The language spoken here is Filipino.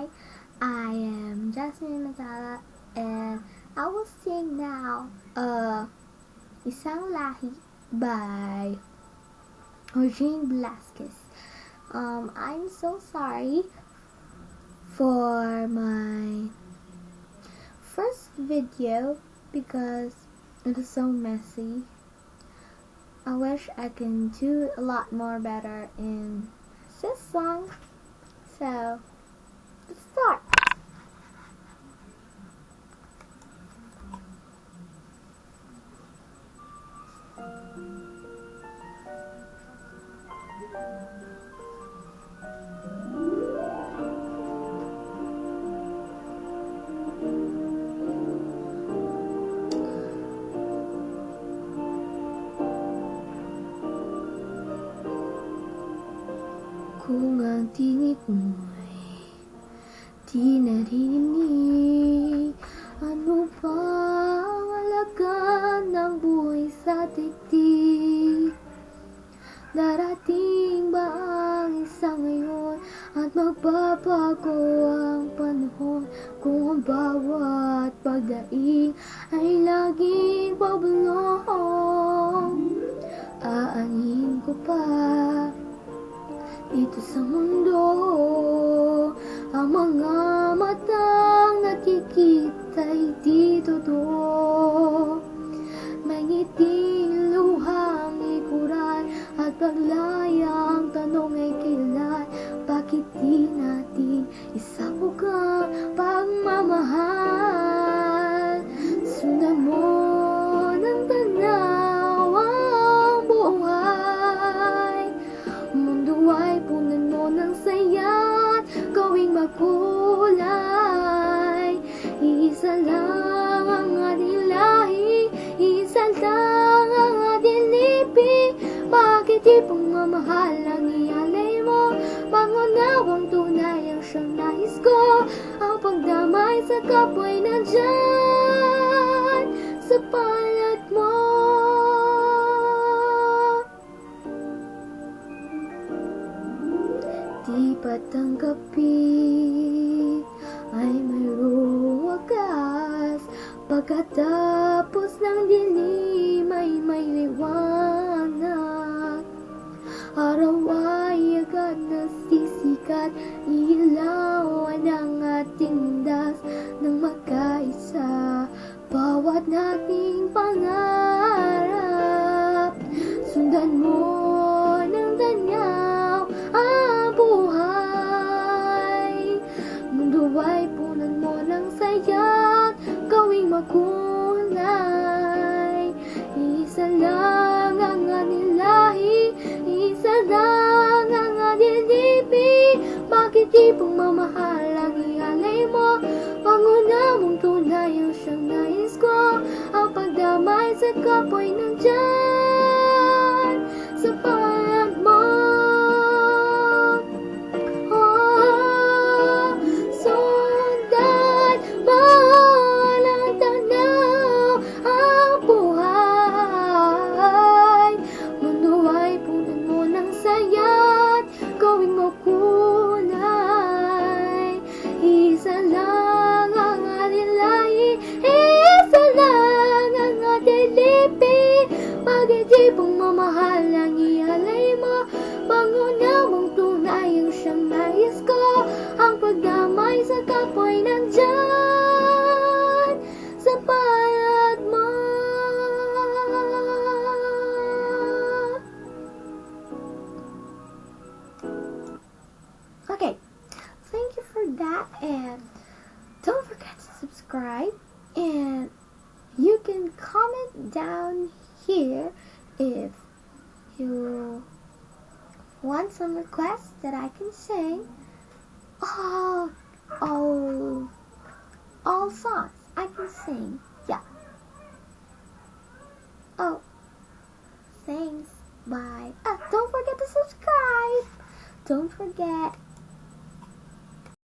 Hi, I am Jasmine Matala and I will sing now Isang Lahi by Eugene Velasquez. I'm so sorry for my first video because it is so messy. I wish I can do a lot more better in this song. So, let's start. Kung ang tingin mo'y di naririnig, ano ba ang halaga ng buhay sa daigdig? Darating ba ang isang ngayon at magbabago ang panahon kung ang bawat pagdaing ay laging pabulong? Aanin ko pa dito sa mundo ang mga matang nakikita'y di totoo. May ngiting luhang ikuran at paglayang tanong ay kailan. Bakit di natin isabog ang pagmamahal? Sundan mo ng tanaw ang buhay. Mundo ay punan mo ng saya't gawing makulay. Isa lang ang ating lahi, isa lang ang ating lipi. Bakit di pagmamahal ang ialay mo? Pangunawang tunay ang siyang nais ko. Ang pagdamay sa kapwa'y nandyan sa palad mo. Di patanggapin ay mayroong wagas. Pagkatapos ng dilim ay may liwanag. Araw ay agad nasisikat, ilawan ang ating das ng magkaisa. Bawat nating pangarap, sundan mo ng danyaw ang buhay. Mundo ay punan mo ng saya't gawing makulay. Isa lang ang ating lahi, isa lang ang ating lipi. Bakit di pagmamahal ang ialay mo? Pangunawang tunay ang siyang nais ko. Ang pagdamay sa kapwa'y nandyan sa palad mo. Sundan mo ng tanaw ang buhay. Mundo ay punan mo ng saya't gawing makulay. Isa lang ang ating lahi, isa lang ang ating lipi. Bakit di pagmamahal ang ialay mo? Pangunawang tunay ang siyang nais ko. Ang pagdamay sa kapwa'y nandyan sa palad mo. Okay, thank you for that, and don't forget to subscribe, and you can comment down here if you want some requests that I can sing. All songs I can sing. Yeah. Oh, thanks. Bye. Don't forget to subscribe. Don't forget